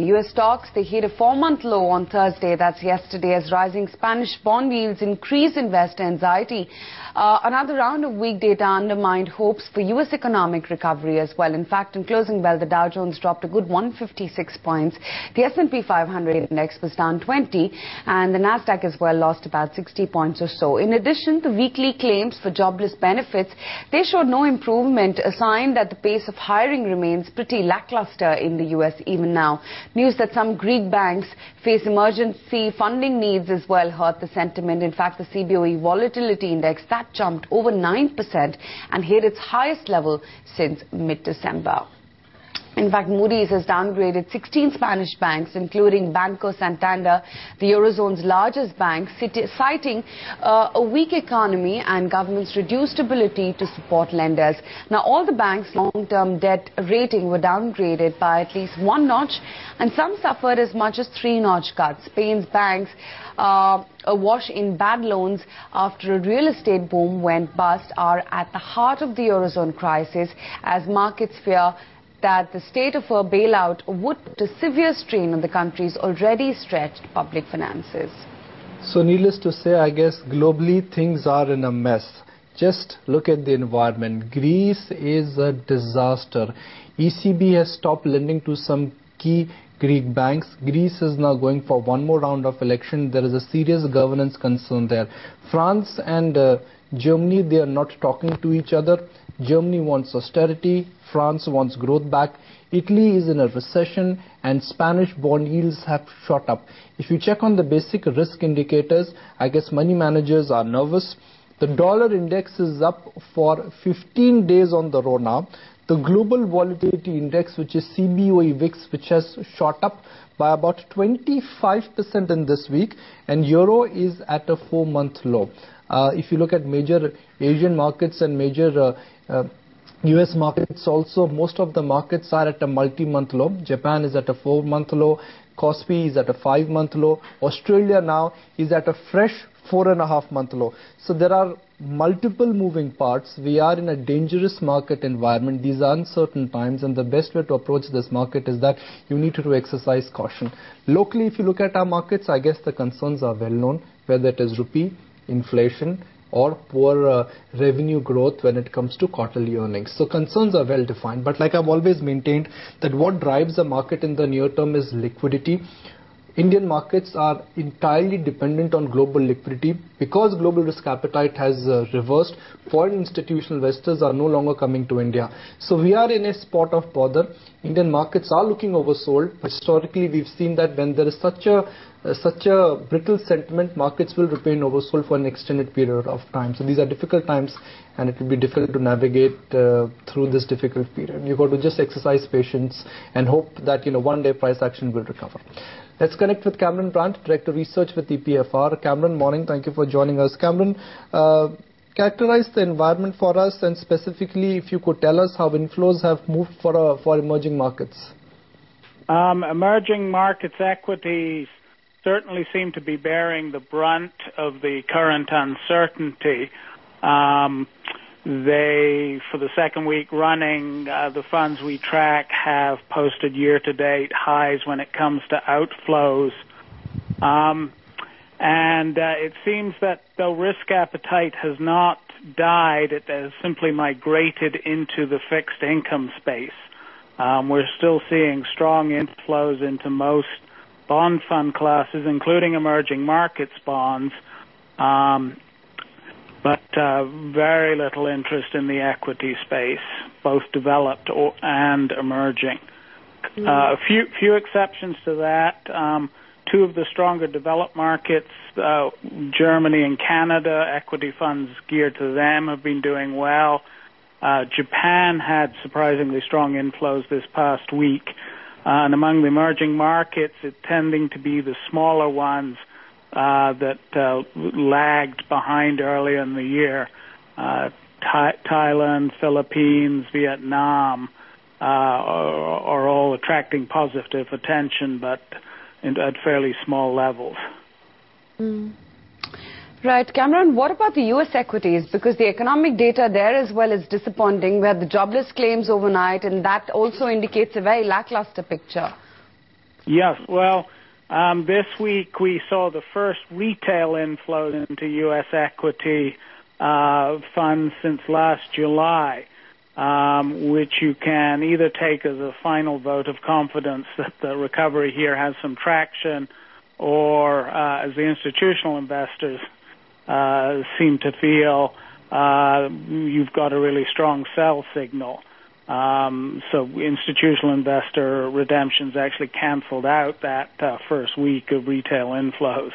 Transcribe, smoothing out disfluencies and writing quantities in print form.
U.S. stocks, they hit a 4-month low on Thursday, that's yesterday, as rising Spanish bond yields increased investor anxiety. Another round of weak data undermined hopes for U.S. economic recovery as well. In fact, in closing bell, the Dow Jones dropped a good 156 points. The S&P 500 index was down 20, and the Nasdaq as well lost about 60 points or so. In addition, the weekly claims for jobless benefits, they showed no improvement, a sign that the pace of hiring remains pretty lackluster in the U.S. even now. News that some Greek banks face emergency funding needs as well hurt the sentiment. In fact, the CBOE volatility index, that jumped over 9% and hit its highest level since mid-December. In fact, Moody's has downgraded 16 Spanish banks, including Banco Santander, the Eurozone's largest bank, citing a weak economy and government's reduced ability to support lenders. Now, all the banks' long-term debt rating were downgraded by at least 1 notch, and some suffered as much as 3-notch cuts. Spain's banks awash in bad loans after a real estate boom went bust are at the heart of the Eurozone crisis, as markets fear that the state of a bailout would put a severe strain on the country's already stretched public finances. So needless to say, I guess globally things are in a mess. Just look at the environment. Greece is a disaster. ECB has stopped lending to some key Greek banks. Greece is now going for one more round of election. There is a serious governance concern there. France and Germany, they are not talking to each other. Germany wants austerity, France wants growth back, Italy is in a recession, and Spanish bond yields have shot up. If you check on the basic risk indicators, I guess money managers are nervous. The dollar index is up for 15 days on the row now. The global volatility index, which is CBOE VIX, which has shot up by about 25% in this week, and euro is at a 4-month low. If you look at major Asian markets and major US markets also, most of the markets are at a multi-month low. Japan is at a 4-month low. Kospi is at a 5-month low. Australia now is at a fresh 4.5-month low. So there are multiple moving parts. We are in a dangerous market environment. These are uncertain times, and the best way to approach this market is that you need to exercise caution. Locally, if you look at our markets, I guess the concerns are well known, whether it is rupee, inflation, or poor revenue growth when it comes to quarterly earnings. So concerns are well defined. But like I've always maintained, that what drives the market in the near term is liquidity. Indian markets are entirely dependent on global liquidity. Because global risk appetite has reversed, foreign institutional investors are no longer coming to India. So we are in a spot of bother. Indian markets are looking oversold. Historically, we've seen that when there is such a brittle sentiment, markets will remain oversold for an extended period of time. So these are difficult times, and it will be difficult to navigate through this difficult period. You've got to just exercise patience and hope that one day price action will recover. Let's connect with Cameron Brandt, Director of Research with EPFR. Cameron, morning. Thank you for joining us. Cameron, characterize the environment for us, and specifically if you could tell us how inflows have moved for emerging markets. Emerging markets equities certainly seem to be bearing the brunt of the current uncertainty. For the second week running, the funds we track have posted year-to-date highs when it comes to outflows. And it seems that though risk appetite has not died, it has simply migrated into the fixed income space. We're still seeing strong inflows into most bond fund classes, including emerging markets bonds, but very little interest in the equity space, both developed and emerging. A few exceptions to that. Two of the stronger developed markets, Germany and Canada, equity funds geared to them have been doing well. Japan had surprisingly strong inflows this past week. And among the emerging markets, it's tending to be the smaller ones that lagged behind earlier in the year. Thailand, Philippines, Vietnam are all attracting positive attention, but at fairly small levels. Right. Cameron, what about the U.S. equities? Because the economic data there as well is disappointing. We had the jobless claims overnight, and that also indicates a very lackluster picture Yes, well, this week we saw the first retail inflows into U.S. equity funds since last July, which you can either take as a final vote of confidence that the recovery here has some traction, or as the institutional investors seem to feel, you've got a really strong sell signal. So institutional investor redemptions actually canceled out that first week of retail inflows.